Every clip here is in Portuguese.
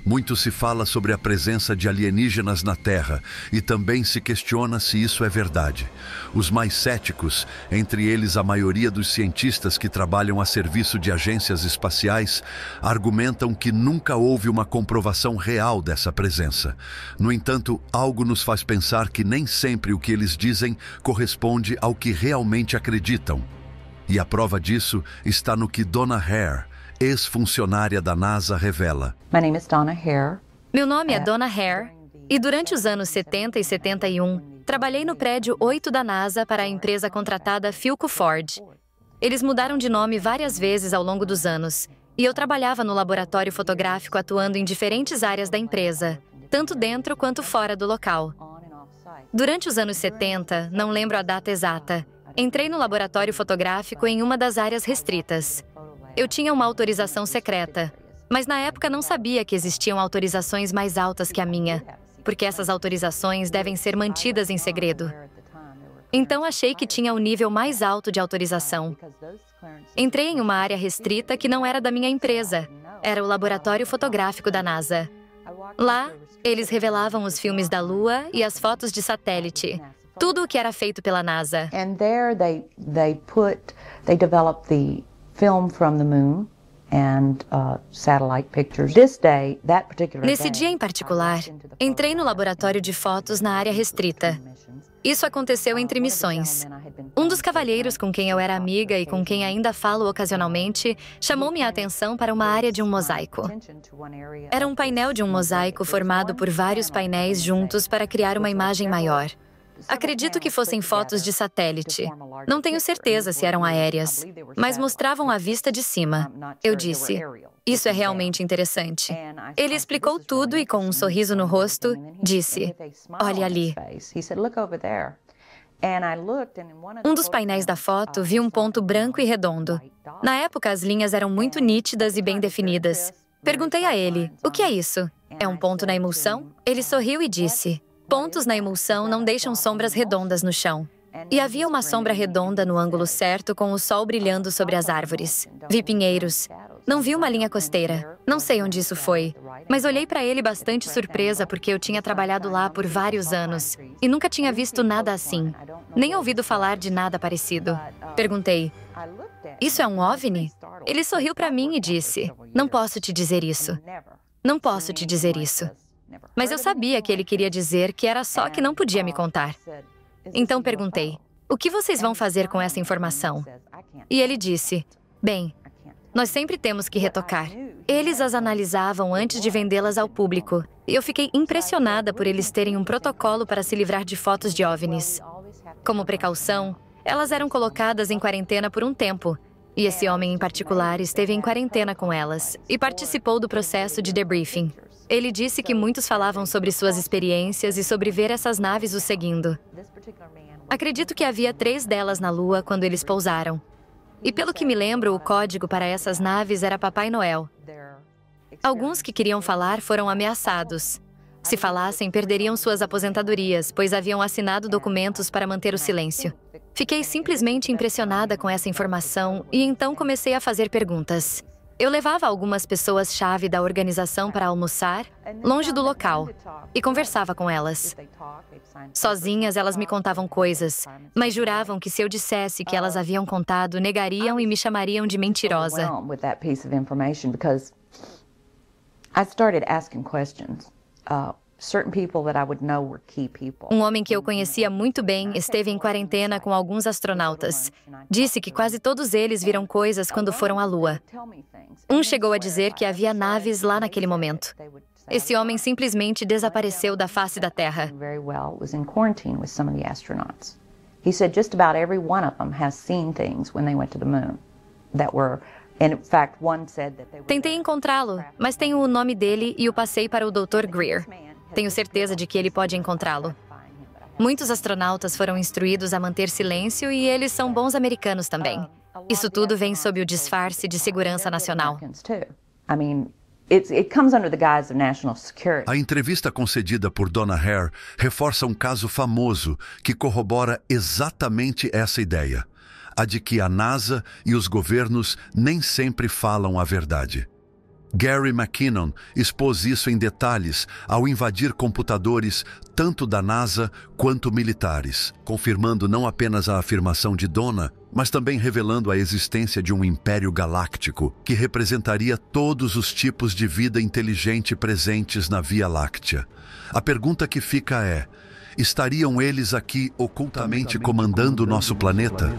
Muito se fala sobre a presença de alienígenas na Terra e também se questiona se isso é verdade. Os mais céticos, entre eles a maioria dos cientistas que trabalham a serviço de agências espaciais, argumentam que nunca houve uma comprovação real dessa presença. No entanto, algo nos faz pensar que nem sempre o que eles dizem corresponde ao que realmente acreditam. E a prova disso está no que Donna Hare, ex-funcionária da NASA, revela. My name is Donna Hare. Meu nome é Donna Hare e durante os anos 70 e 71, trabalhei no prédio 8 da NASA para a empresa contratada Philco Ford. Eles mudaram de nome várias vezes ao longo dos anos e eu trabalhava no laboratório fotográfico atuando em diferentes áreas da empresa, tanto dentro quanto fora do local. Durante os anos 70, não lembro a data exata, entrei no laboratório fotográfico em uma das áreas restritas. Eu tinha uma autorização secreta, mas na época não sabia que existiam autorizações mais altas que a minha, porque essas autorizações devem ser mantidas em segredo. Então achei que tinha o nível mais alto de autorização. Entrei em uma área restrita que não era da minha empresa, era o laboratório fotográfico da NASA. Lá, eles revelavam os filmes da Lua e as fotos de satélite, tudo o que era feito pela NASA. And there they developed the film from the moon and satellite pictures. Nesse dia em particular, entrei no laboratório de fotos na área restrita. Isso aconteceu entre missões. Um dos cavalheiros com quem eu era amiga e com quem ainda falo ocasionalmente chamou minha atenção para uma área de um mosaico. Era um painel de um mosaico formado por vários painéis juntos para criar uma imagem maior. Acredito que fossem fotos de satélite. Não tenho certeza se eram aéreas, mas mostravam a vista de cima. Eu disse, isso é realmente interessante. Ele explicou tudo e com um sorriso no rosto, disse, olhe ali. Um dos painéis da foto viu um ponto branco e redondo. Na época, as linhas eram muito nítidas e bem definidas. Perguntei a ele, o que é isso? É um ponto na emulsão? Ele sorriu e disse, pontos na emulsão não deixam sombras redondas no chão. E havia uma sombra redonda no ângulo certo com o sol brilhando sobre as árvores. Vi pinheiros. Não vi uma linha costeira. Não sei onde isso foi. Mas olhei para ele bastante surpresa porque eu tinha trabalhado lá por vários anos e nunca tinha visto nada assim. Nem ouvido falar de nada parecido. Perguntei, isso é um OVNI? Ele sorriu para mim e disse, não posso te dizer isso. Não posso te dizer isso. Mas eu sabia que ele queria dizer que era só que não podia me contar. Então perguntei, o que vocês vão fazer com essa informação? E ele disse, bem, nós sempre temos que retocar. Eles as analisavam antes de vendê-las ao público. E eu fiquei impressionada por eles terem um protocolo para se livrar de fotos de OVNIs. Como precaução, elas eram colocadas em quarentena por um tempo. E esse homem em particular esteve em quarentena com elas e participou do processo de debriefing. Ele disse que muitos falavam sobre suas experiências e sobre ver essas naves o seguindo. Acredito que havia 3 delas na Lua quando eles pousaram. E pelo que me lembro, o código para essas naves era Papai Noel. Alguns que queriam falar foram ameaçados. Se falassem, perderiam suas aposentadorias, pois haviam assinado documentos para manter o silêncio. Fiquei simplesmente impressionada com essa informação e então comecei a fazer perguntas. Eu levava algumas pessoas-chave da organização para almoçar, longe do local, e conversava com elas. Sozinhas, elas me contavam coisas, mas juravam que se eu dissesse que elas haviam contado, negariam e me chamariam de mentirosa. Um homem que eu conhecia muito bem esteve em quarentena com alguns astronautas. Disse que quase todos eles viram coisas quando foram à Lua. Um chegou a dizer que havia naves lá naquele momento. Esse homem simplesmente desapareceu da face da Terra. Tentei encontrá-lo, mas tenho o nome dele e o passei para o Dr. Greer. Tenho certeza de que ele pode encontrá-lo. Muitos astronautas foram instruídos a manter silêncio e eles são bons americanos também. Isso tudo vem sob o disfarce de segurança nacional. A entrevista concedida por Donna Hare reforça um caso famoso que corrobora exatamente essa ideia, a de que a NASA e os governos nem sempre falam a verdade. Gary McKinnon expôs isso em detalhes ao invadir computadores tanto da NASA quanto militares, confirmando não apenas a afirmação de Donna, mas também revelando a existência de um império galáctico que representaria todos os tipos de vida inteligente presentes na Via Láctea. A pergunta que fica é: estariam eles aqui ocultamente comandando o nosso planeta?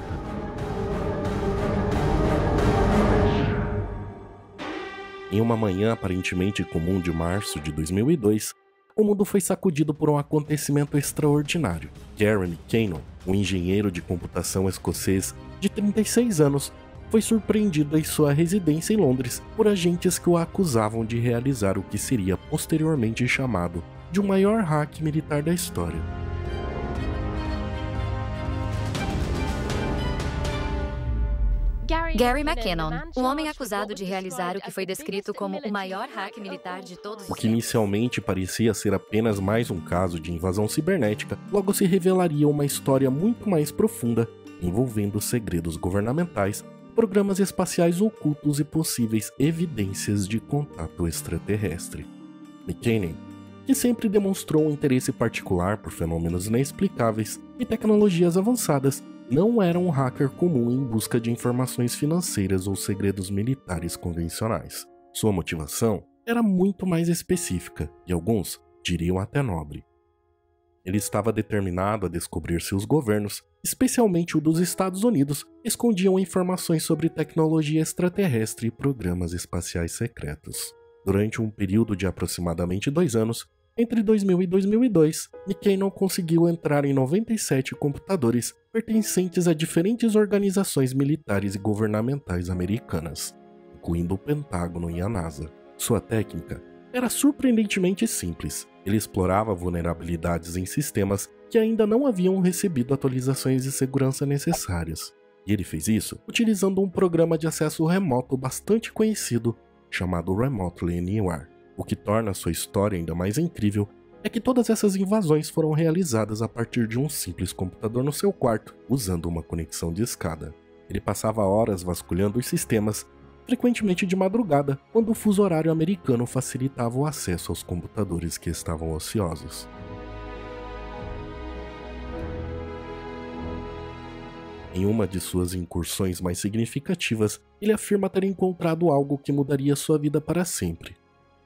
Em uma manhã aparentemente comum de março de 2002, o mundo foi sacudido por um acontecimento extraordinário. Gary McKinnon, um engenheiro de computação escocês de 36 anos, foi surpreendido em sua residência em Londres por agentes que o acusavam de realizar o que seria posteriormente chamado de um maior hack militar da história. Gary McKinnon, um homem acusado de realizar o que foi descrito como o maior hack militar de todos os tempos. O que tempos. inicialmente parecia ser apenas mais um caso de invasão cibernética, logo se revelaria uma história muito mais profunda, envolvendo segredos governamentais, programas espaciais ocultos e possíveis evidências de contato extraterrestre. McKinnon, que sempre demonstrou um interesse particular por fenômenos inexplicáveis e tecnologias avançadas, não era um hacker comum em busca de informações financeiras ou segredos militares convencionais. Sua motivação era muito mais específica e alguns diriam até nobre. Ele estava determinado a descobrir se os governos, especialmente o dos Estados Unidos, escondiam informações sobre tecnologia extraterrestre e programas espaciais secretos. Durante um período de aproximadamente 2 anos, entre 2000 e 2002, McKinnon conseguiu entrar em 97 computadores pertencentes a diferentes organizações militares e governamentais americanas, incluindo o Pentágono e a NASA. Sua técnica era surpreendentemente simples. Ele explorava vulnerabilidades em sistemas que ainda não haviam recebido atualizações de segurança necessárias. E ele fez isso utilizando um programa de acesso remoto bastante conhecido chamado Remotely Anywhere. O que torna sua história ainda mais incrível é que todas essas invasões foram realizadas a partir de um simples computador no seu quarto, usando uma conexão de escada. Ele passava horas vasculhando os sistemas, frequentemente de madrugada, quando o fuso horário americano facilitava o acesso aos computadores que estavam ociosos. Em uma de suas incursões mais significativas, ele afirma ter encontrado algo que mudaria sua vida para sempre.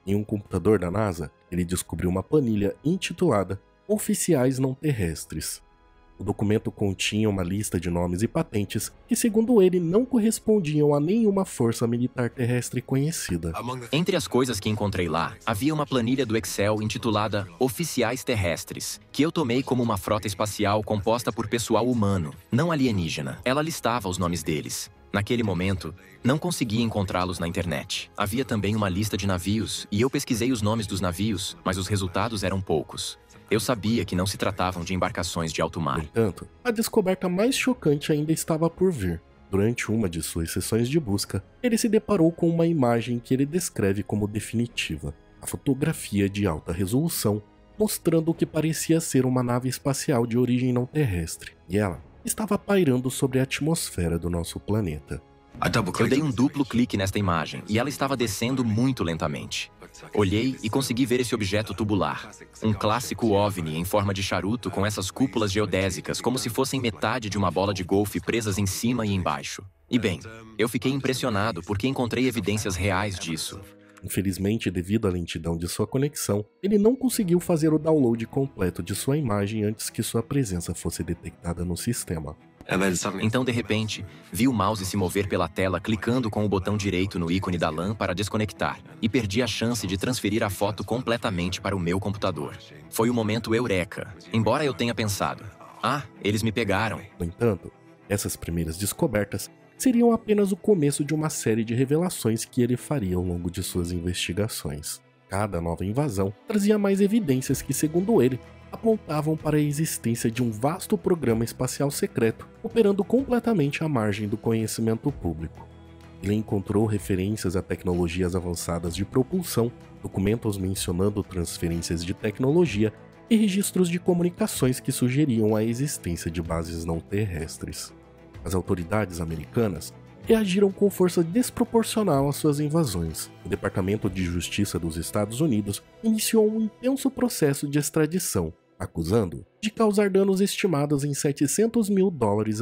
Em um computador da NASA, ele descobriu uma planilha intitulada Oficiais Não Terrestres. O documento continha uma lista de nomes e patentes que, segundo ele, não correspondiam a nenhuma força militar terrestre conhecida. Entre as coisas que encontrei lá, havia uma planilha do Excel intitulada Oficiais Terrestres, que eu tomei como uma frota espacial composta por pessoal humano, não alienígena. Ela listava os nomes deles. Naquele momento, não conseguia encontrá-los na internet. Havia também uma lista de navios, e eu pesquisei os nomes dos navios, mas os resultados eram poucos. Eu sabia que não se tratavam de embarcações de alto mar. No entanto, a descoberta mais chocante ainda estava por vir. Durante uma de suas sessões de busca, ele se deparou com uma imagem que ele descreve como definitiva. A fotografia de alta resolução, mostrando o que parecia ser uma nave espacial de origem não terrestre. E ela estava pairando sobre a atmosfera do nosso planeta. Eu dei um duplo clique nesta imagem e ela estava descendo muito lentamente. Olhei e consegui ver esse objeto tubular. Um clássico OVNI em forma de charuto com essas cúpulas geodésicas como se fossem metade de uma bola de golfe presas em cima e embaixo. E bem, eu fiquei impressionado porque encontrei evidências reais disso. Infelizmente, devido à lentidão de sua conexão, ele não conseguiu fazer o download completo de sua imagem antes que sua presença fosse detectada no sistema. Então, de repente, vi o mouse se mover pela tela clicando com o botão direito no ícone da LAN para desconectar, e perdi a chance de transferir a foto completamente para o meu computador. Foi o momento eureka, embora eu tenha pensado, eles me pegaram. No entanto, essas primeiras descobertas seriam apenas o começo de uma série de revelações que ele faria ao longo de suas investigações. Cada nova invasão trazia mais evidências que, segundo ele, apontavam para a existência de um vasto programa espacial secreto operando completamente à margem do conhecimento público. Ele encontrou referências a tecnologias avançadas de propulsão, documentos mencionando transferências de tecnologia e registros de comunicações que sugeriam a existência de bases não terrestres. As autoridades americanas reagiram com força desproporcional às suas invasões. O Departamento de Justiça dos Estados Unidos iniciou um intenso processo de extradição, acusando-o de causar danos estimados em $700 mil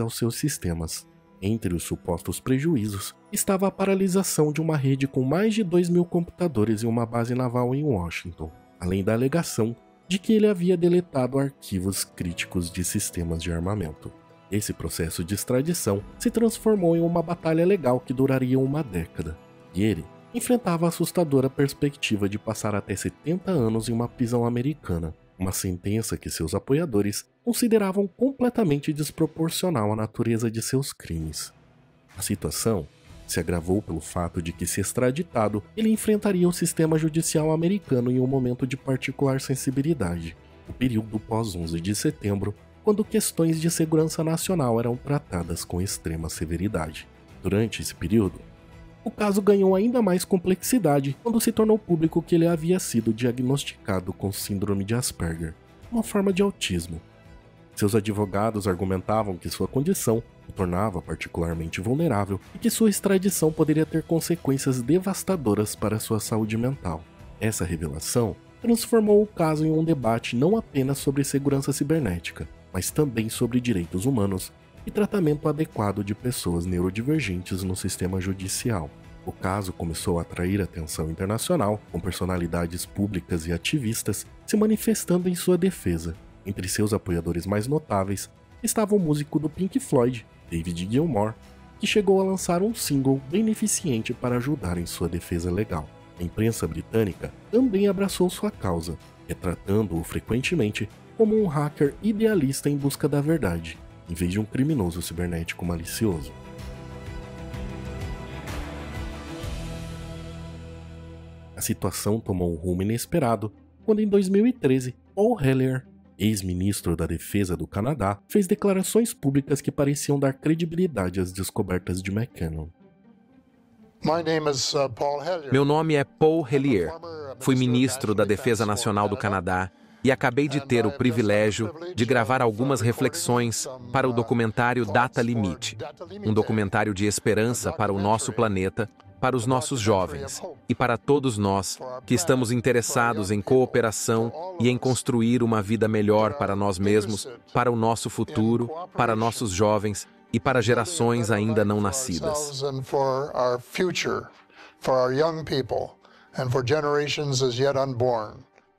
aos seus sistemas. Entre os supostos prejuízos estava a paralisação de uma rede com mais de 2.000 computadores em uma base naval em Washington, além da alegação de que ele havia deletado arquivos críticos de sistemas de armamento. Esse processo de extradição se transformou em uma batalha legal que duraria uma década, e ele enfrentava a assustadora perspectiva de passar até 70 anos em uma prisão americana, uma sentença que seus apoiadores consideravam completamente desproporcional à natureza de seus crimes. A situação se agravou pelo fato de que, se extraditado, ele enfrentaria o sistema judicial americano em um momento de particular sensibilidade, o período pós-11 de setembro, quando questões de segurança nacional eram tratadas com extrema severidade. Durante esse período, o caso ganhou ainda mais complexidade quando se tornou público que ele havia sido diagnosticado com síndrome de Asperger, uma forma de autismo. Seus advogados argumentavam que sua condição o tornava particularmente vulnerável e que sua extradição poderia ter consequências devastadoras para sua saúde mental. Essa revelação transformou o caso em um debate não apenas sobre segurança cibernética, mas também sobre direitos humanos e tratamento adequado de pessoas neurodivergentes no sistema judicial. O caso começou a atrair atenção internacional, com personalidades públicas e ativistas se manifestando em sua defesa. Entre seus apoiadores mais notáveis estava o músico do Pink Floyd, David Gilmour, que chegou a lançar um single beneficente para ajudar em sua defesa legal. A imprensa britânica também abraçou sua causa, retratando-o frequentemente como um hacker idealista em busca da verdade, em vez de um criminoso cibernético malicioso. A situação tomou um rumo inesperado quando, em 2013, Paul Hellyer, ex-ministro da Defesa do Canadá, fez declarações públicas que pareciam dar credibilidade às descobertas de McCannon. Meu nome é Paul Hellyer. Fui ministro da Defesa Nacional do Canadá e acabei de ter o privilégio de gravar algumas reflexões para o documentário Data Limite, um documentário de esperança para o nosso planeta, para os nossos jovens e para todos nós que estamos interessados em cooperação e em construir uma vida melhor para nós mesmos, para o nosso futuro, para nossos jovens e para gerações ainda não nascidas.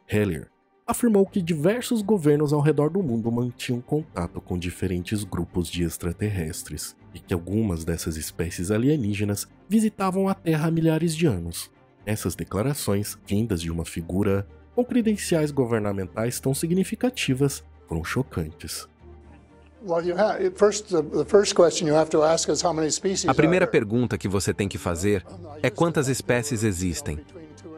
Hellyer afirmou que diversos governos ao redor do mundo mantinham contato com diferentes grupos de extraterrestres e que algumas dessas espécies alienígenas visitavam a Terra há milhares de anos. Essas declarações, vindas de uma figura com credenciais governamentais tão significativas, foram chocantes. A primeira pergunta que você tem que fazer é quantas espécies existem.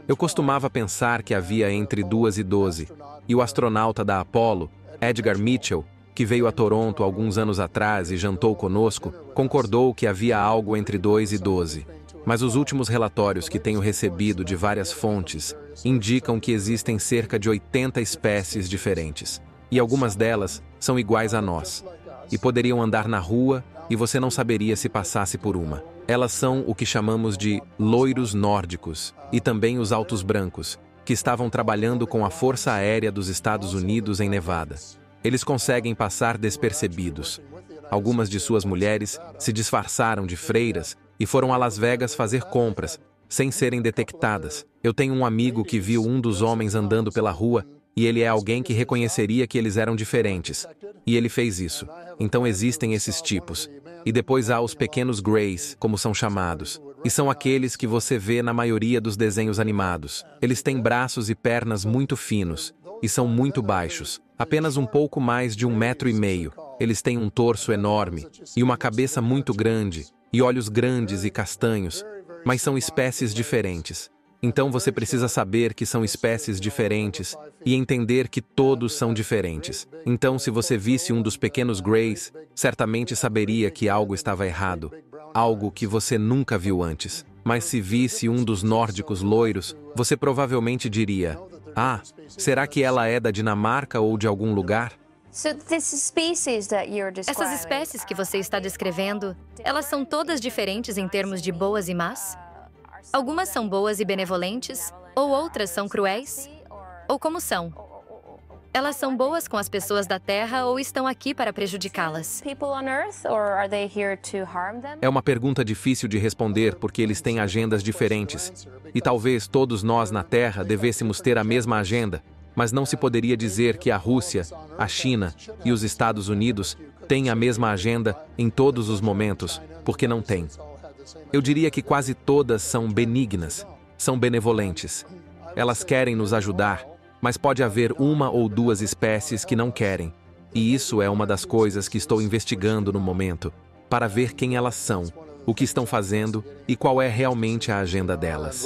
Eu costumava pensar que havia entre 2 e 12, e o astronauta da Apollo, Edgar Mitchell, que veio a Toronto alguns anos atrás e jantou conosco, concordou que havia algo entre 2 e 12. Mas os últimos relatórios que tenho recebido de várias fontes indicam que existem cerca de 80 espécies diferentes, e algumas delas são iguais a nós, e poderiam andar na rua e você não saberia se passasse por uma. Elas são o que chamamos de loiros nórdicos e também os altos brancos, que estavam trabalhando com a Força Aérea dos Estados Unidos em Nevada. Eles conseguem passar despercebidos. Algumas de suas mulheres se disfarçaram de freiras e foram a Las Vegas fazer compras, sem serem detectadas. Eu tenho um amigo que viu um dos homens andando pela rua e ele é alguém que reconheceria que eles eram diferentes. E ele fez isso. Então existem esses tipos. E depois há os pequenos greys, como são chamados. E são aqueles que você vê na maioria dos desenhos animados. Eles têm braços e pernas muito finos. E são muito baixos. Apenas um pouco mais de 1,5 metros. Eles têm um torso enorme. E uma cabeça muito grande. E olhos grandes e castanhos. Mas são espécies diferentes. Então você precisa saber que são espécies diferentes e entender que todos são diferentes. Então, se você visse um dos pequenos greys, certamente saberia que algo estava errado, algo que você nunca viu antes. Mas se visse um dos nórdicos loiros, você provavelmente diria: "Ah, será que ela é da Dinamarca ou de algum lugar?" Essas espécies que você está descrevendo, elas são todas diferentes em termos de boas e más? Algumas são boas e benevolentes, ou outras são cruéis? Ou como são? Elas são boas com as pessoas da Terra ou estão aqui para prejudicá-las? É uma pergunta difícil de responder porque eles têm agendas diferentes. E talvez todos nós na Terra devêssemos ter a mesma agenda, mas não se poderia dizer que a Rússia, a China e os Estados Unidos têm a mesma agenda em todos os momentos, porque não têm. Eu diria que quase todas são benignas, são benevolentes. Elas querem nos ajudar, mas pode haver uma ou duas espécies que não querem. E isso é uma das coisas que estou investigando no momento, para ver quem elas são, o que estão fazendo e qual é realmente a agenda delas.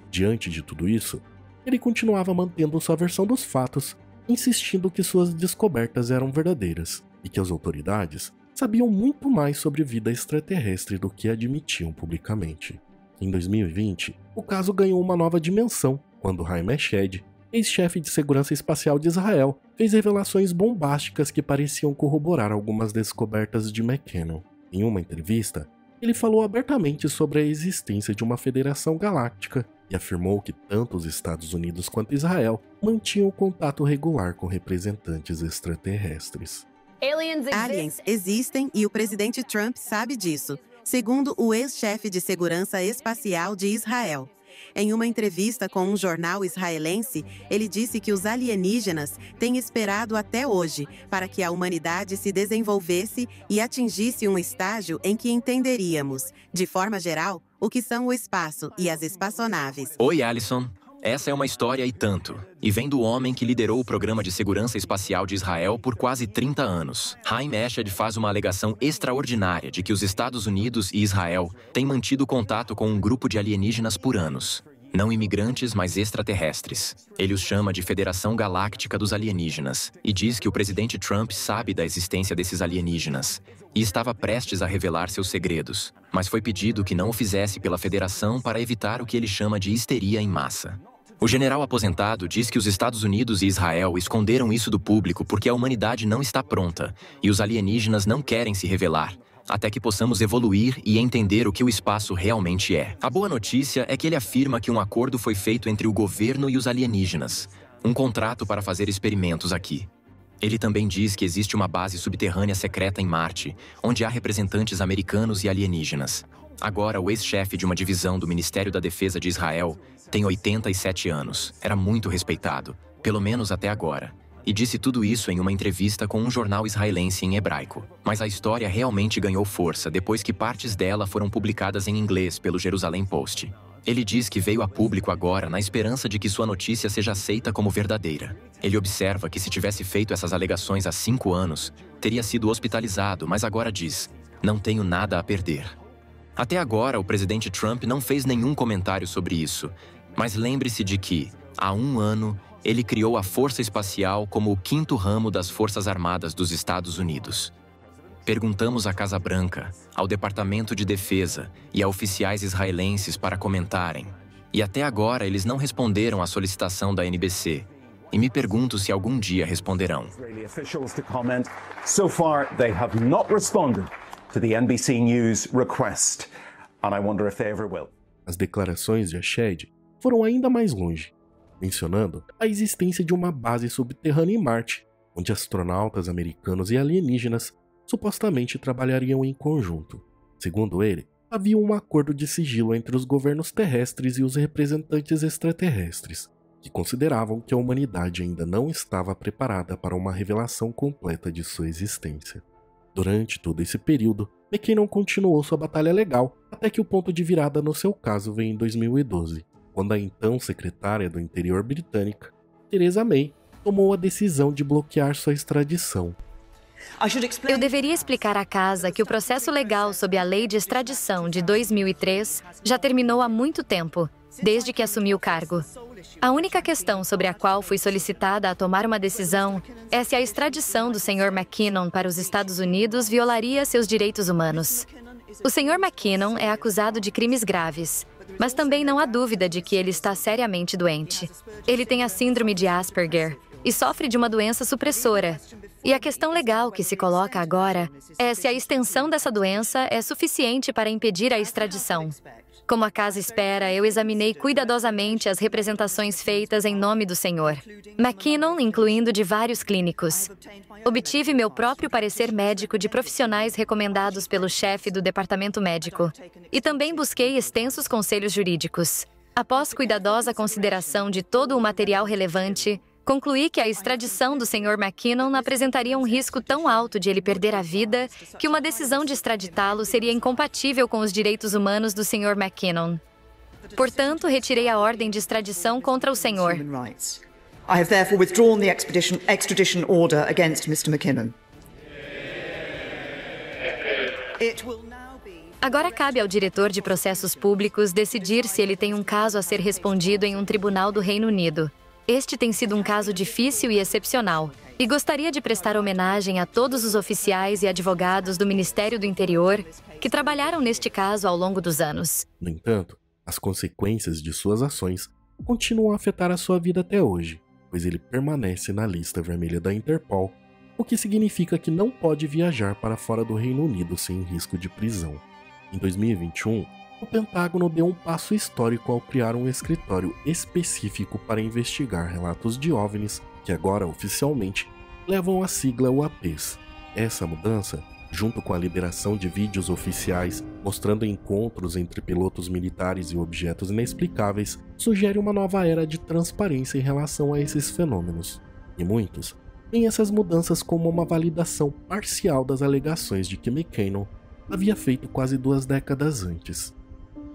Diante de tudo isso, ele continuava mantendo sua versão dos fatos, insistindo que suas descobertas eram verdadeiras e que as autoridades sabiam muito mais sobre vida extraterrestre do que admitiam publicamente. Em 2020, o caso ganhou uma nova dimensão quando Haim Eshed, ex-chefe de segurança espacial de Israel, fez revelações bombásticas que pareciam corroborar algumas descobertas de McKinnon. Em uma entrevista, ele falou abertamente sobre a existência de uma federação galáctica e afirmou que tanto os Estados Unidos quanto Israel mantinham contato regular com representantes extraterrestres. Aliens existem e o presidente Trump sabe disso, segundo o ex-chefe de segurança espacial de Israel. Em uma entrevista com um jornal israelense, ele disse que os alienígenas têm esperado até hoje para que a humanidade se desenvolvesse e atingisse um estágio em que entenderíamos, de forma geral, o que são o espaço e as espaçonaves. Oi, Alison. Essa é uma história e tanto, e vem do homem que liderou o programa de segurança espacial de Israel por quase 30 anos. Haim Eshed faz uma alegação extraordinária de que os Estados Unidos e Israel têm mantido contato com um grupo de alienígenas por anos. Não imigrantes, mas extraterrestres. Ele os chama de Federação Galáctica dos Alienígenas e diz que o presidente Trump sabe da existência desses alienígenas e estava prestes a revelar seus segredos, mas foi pedido que não o fizesse pela Federação para evitar o que ele chama de histeria em massa. O general aposentado diz que os Estados Unidos e Israel esconderam isso do público porque a humanidade não está pronta e os alienígenas não querem se revelar, até que possamos evoluir e entender o que o espaço realmente é. A boa notícia é que ele afirma que um acordo foi feito entre o governo e os alienígenas, um contrato para fazer experimentos aqui. Ele também diz que existe uma base subterrânea secreta em Marte, onde há representantes americanos e alienígenas. Agora, o ex-chefe de uma divisão do Ministério da Defesa de Israel tem 87 anos. Era muito respeitado, pelo menos até agora. E disse tudo isso em uma entrevista com um jornal israelense em hebraico. Mas a história realmente ganhou força depois que partes dela foram publicadas em inglês pelo Jerusalem Post. Ele diz que veio a público agora na esperança de que sua notícia seja aceita como verdadeira. Ele observa que se tivesse feito essas alegações há 5 anos, teria sido hospitalizado, mas agora diz: não tenho nada a perder. Até agora, o presidente Trump não fez nenhum comentário sobre isso, mas lembre-se de que, há 1 ano, ele criou a Força Espacial como o 5º ramo das Forças Armadas dos Estados Unidos. Perguntamos à Casa Branca, ao Departamento de Defesa e a oficiais israelenses para comentarem. E até agora eles não responderam à solicitação da NBC. E me pergunto se algum dia responderão. So far, they have not responded to the NBC News request, and I wonder if they ever will. As declarações de Eshed foram ainda mais longe, mencionando a existência de uma base subterrânea em Marte, onde astronautas americanos e alienígenas supostamente trabalhariam em conjunto. Segundo ele, havia um acordo de sigilo entre os governos terrestres e os representantes extraterrestres, que consideravam que a humanidade ainda não estava preparada para uma revelação completa de sua existência. Durante todo esse período, McKinnon continuou sua batalha legal, até que o ponto de virada no seu caso veio em 2012, quando a então secretária do Interior britânica, Theresa May, tomou a decisão de bloquear sua extradição. Eu deveria explicar à casa que o processo legal sob a Lei de Extradição de 2003 já terminou há muito tempo, desde que assumi o cargo. A única questão sobre a qual fui solicitada a tomar uma decisão é se a extradição do Sr. McKinnon para os Estados Unidos violaria seus direitos humanos. O Sr. McKinnon é acusado de crimes graves, mas também não há dúvida de que ele está seriamente doente. Ele tem a síndrome de Asperger e sofre de uma doença supressora. E a questão legal que se coloca agora é se a extensão dessa doença é suficiente para impedir a extradição. Como a casa espera, eu examinei cuidadosamente as representações feitas em nome do Senhor McKinnon, incluindo de vários clínicos. Obtive meu próprio parecer médico de profissionais recomendados pelo chefe do departamento médico. E também busquei extensos conselhos jurídicos. Após cuidadosa consideração de todo o material relevante, concluí que a extradição do Sr. McKinnon apresentaria um risco tão alto de ele perder a vida que uma decisão de extraditá-lo seria incompatível com os direitos humanos do Sr. McKinnon. Portanto, retirei a ordem de extradição contra o senhor. I have therefore withdrawn the extradition order against Mr. McKinnon. Agora cabe ao diretor de processos públicos decidir se ele tem um caso a ser respondido em um tribunal do Reino Unido. Este tem sido um caso difícil e excepcional, e gostaria de prestar homenagem a todos os oficiais e advogados do Ministério do Interior que trabalharam neste caso ao longo dos anos. No entanto, as consequências de suas ações continuam a afetar a sua vida até hoje, pois ele permanece na lista vermelha da Interpol, o que significa que não pode viajar para fora do Reino Unido sem risco de prisão. Em 2021, o Pentágono deu um passo histórico ao criar um escritório específico para investigar relatos de OVNIs, que agora oficialmente levam a sigla UAPs. Essa mudança, junto com a liberação de vídeos oficiais mostrando encontros entre pilotos militares e objetos inexplicáveis, sugere uma nova era de transparência em relação a esses fenômenos. E muitos veem essas mudanças como uma validação parcial das alegações de que McKinnon havia feito quase 2 décadas antes.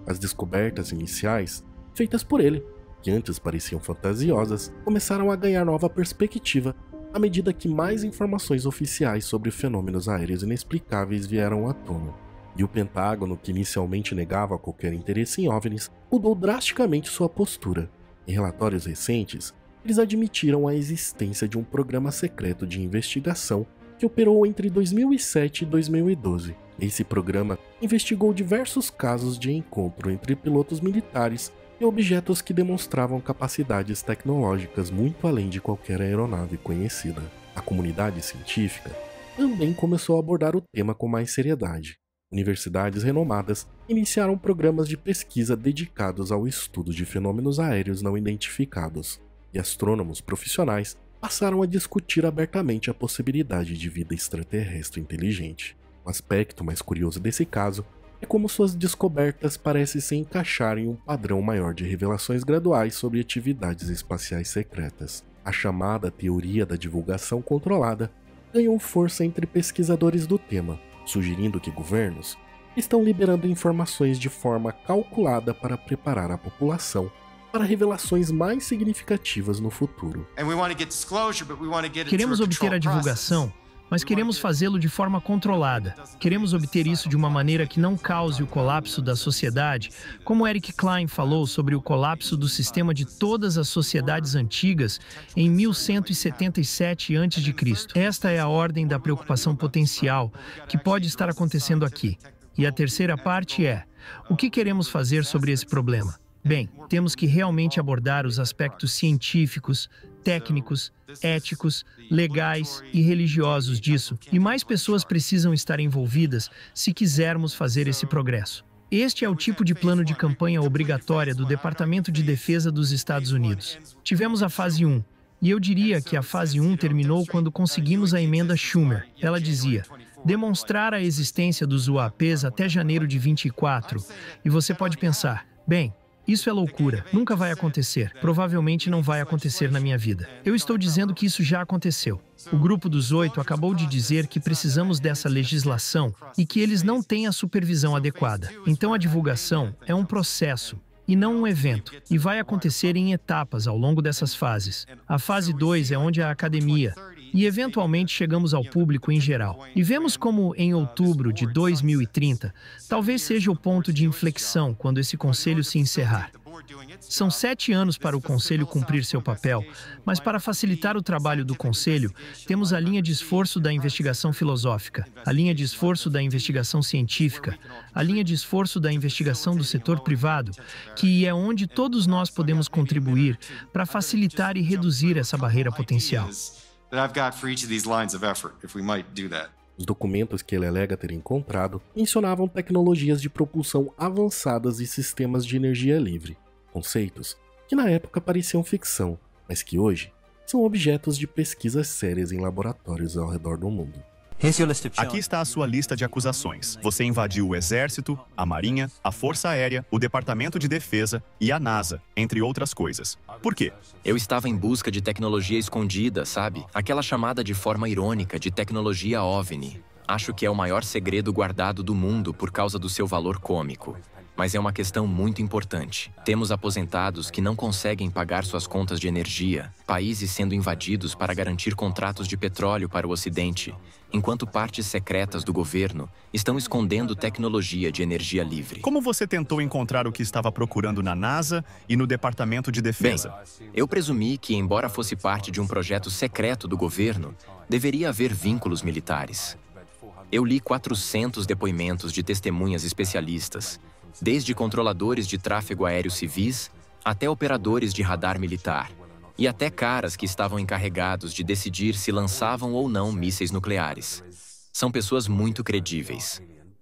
As descobertas iniciais, feitas por ele, que antes pareciam fantasiosas, começaram a ganhar nova perspectiva à medida que mais informações oficiais sobre fenômenos aéreos inexplicáveis vieram à tona. E o Pentágono, que inicialmente negava qualquer interesse em OVNIs, mudou drasticamente sua postura. Em relatórios recentes, eles admitiram a existência de um programa secreto de investigação que operou entre 2007 e 2012. Esse programa investigou diversos casos de encontro entre pilotos militares e objetos que demonstravam capacidades tecnológicas muito além de qualquer aeronave conhecida. A comunidade científica também começou a abordar o tema com mais seriedade. Universidades renomadas iniciaram programas de pesquisa dedicados ao estudo de fenômenos aéreos não identificados, e astrônomos profissionais passaram a discutir abertamente a possibilidade de vida extraterrestre inteligente. O aspecto mais curioso desse caso é como suas descobertas parecem se encaixar em um padrão maior de revelações graduais sobre atividades espaciais secretas. A chamada teoria da divulgação controlada ganhou força entre pesquisadores do tema, sugerindo que governos estão liberando informações de forma calculada para preparar a população para revelações mais significativas no futuro. Queremos obter a divulgação, mas queremos fazê-lo de forma controlada. Queremos obter isso de uma maneira que não cause o colapso da sociedade, como Eric Klein falou sobre o colapso do sistema de todas as sociedades antigas em 1177 a.C. Esta é a ordem da preocupação potencial que pode estar acontecendo aqui. E a terceira parte é: o que queremos fazer sobre esse problema? Bem, temos que realmente abordar os aspectos científicos, técnicos, éticos, legais e religiosos disso, e mais pessoas precisam estar envolvidas se quisermos fazer esse progresso. Este é o tipo de plano de campanha obrigatória do Departamento de Defesa dos Estados Unidos. Tivemos a fase 1, e eu diria que a fase 1 terminou quando conseguimos a emenda Schumer. Ela dizia: demonstrar a existência dos UAPs até janeiro de 24, e você pode pensar, bem, isso é loucura, nunca vai acontecer, provavelmente não vai acontecer na minha vida. Eu estou dizendo que isso já aconteceu. O grupo dos 8 acabou de dizer que precisamos dessa legislação e que eles não têm a supervisão adequada. Então a divulgação é um processo e não um evento, e vai acontecer em etapas ao longo dessas fases. A fase 2 é onde a academia e eventualmente chegamos ao público em geral. E vemos como, em outubro de 2030, talvez seja o ponto de inflexão quando esse conselho se encerrar. São 7 anos para o Conselho cumprir seu papel, mas para facilitar o trabalho do Conselho, temos a linha de esforço da investigação filosófica, a linha de esforço da investigação científica, a linha de esforço da investigação do setor privado, que é onde todos nós podemos contribuir para facilitar e reduzir essa barreira potencial. Os documentos que ele alega ter encontrado mencionavam tecnologias de propulsão avançadas e sistemas de energia livre, conceitos que na época pareciam ficção, mas que hoje são objetos de pesquisas sérias em laboratórios ao redor do mundo. Aqui está a sua lista de acusações. Você invadiu o Exército, a Marinha, a Força Aérea, o Departamento de Defesa e a NASA, entre outras coisas. Por quê? Eu estava em busca de tecnologia escondida, sabe? Aquela chamada de forma irônica de tecnologia OVNI. Acho que é o maior segredo guardado do mundo por causa do seu valor cômico. Mas é uma questão muito importante. Temos aposentados que não conseguem pagar suas contas de energia, países sendo invadidos para garantir contratos de petróleo para o Ocidente, enquanto partes secretas do governo estão escondendo tecnologia de energia livre. Como você tentou encontrar o que estava procurando na NASA e no Departamento de Defesa? Bem, eu presumi que, embora fosse parte de um projeto secreto do governo, deveria haver vínculos militares. Eu li 400 depoimentos de testemunhas especialistas, desde controladores de tráfego aéreo civis até operadores de radar militar, e até caras que estavam encarregados de decidir se lançavam ou não mísseis nucleares. São pessoas muito credíveis.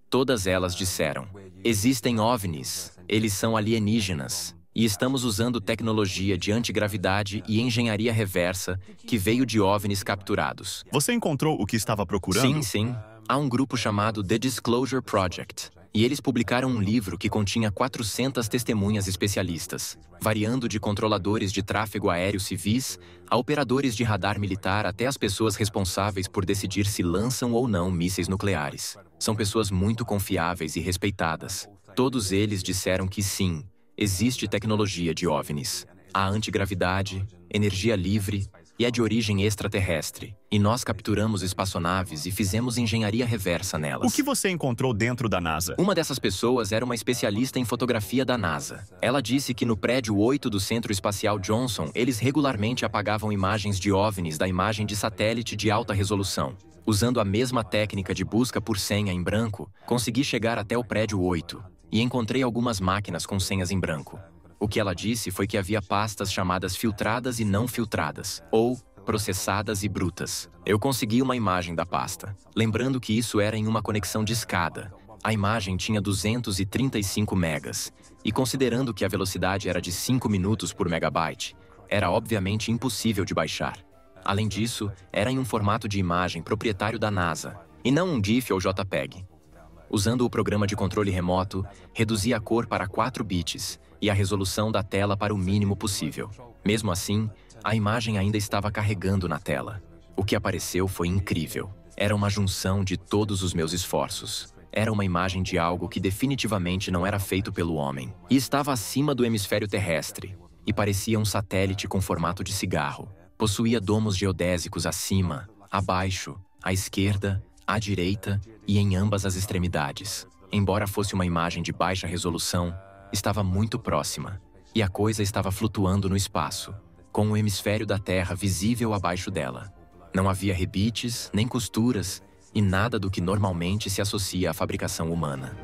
Todas elas disseram: existem OVNIs, eles são alienígenas, e estamos usando tecnologia de antigravidade e engenharia reversa que veio de OVNIs capturados. Você encontrou o que estava procurando? Sim. Há um grupo chamado The Disclosure Project, e eles publicaram um livro que continha 400 testemunhas especialistas, variando de controladores de tráfego aéreo civis a operadores de radar militar até as pessoas responsáveis por decidir se lançam ou não mísseis nucleares. São pessoas muito confiáveis e respeitadas. Todos eles disseram que sim, existe tecnologia de OVNIs. Há antigravidade, energia livre e é de origem extraterrestre. E nós capturamos espaçonaves e fizemos engenharia reversa nelas. O que você encontrou dentro da NASA? Uma dessas pessoas era uma especialista em fotografia da NASA. Ela disse que no prédio 8 do Centro Espacial Johnson, eles regularmente apagavam imagens de OVNIs da imagem de satélite de alta resolução. Usando a mesma técnica de busca por senha em branco, consegui chegar até o prédio 8 e encontrei algumas máquinas com senhas em branco. O que ela disse foi que havia pastas chamadas filtradas e não filtradas, ou processadas e brutas. Eu consegui uma imagem da pasta, lembrando que isso era em uma conexão de escada. A imagem tinha 235 megas, e considerando que a velocidade era de 5 minutos por megabyte, era obviamente impossível de baixar. Além disso, era em um formato de imagem proprietário da NASA, e não um GIF ou JPEG. Usando o programa de controle remoto, reduzi a cor para 4 bits e a resolução da tela para o mínimo possível. Mesmo assim, a imagem ainda estava carregando na tela. O que apareceu foi incrível. Era uma junção de todos os meus esforços. Era uma imagem de algo que definitivamente não era feito pelo homem. E estava acima do hemisfério terrestre. E parecia um satélite com formato de cigarro. Possuía domos geodésicos acima, abaixo, à esquerda, à direita e em ambas as extremidades. Embora fosse uma imagem de baixa resolução, estava muito próxima. E a coisa estava flutuando no espaço, com o hemisfério da Terra visível abaixo dela. Não havia rebites, nem costuras, e nada do que normalmente se associa à fabricação humana.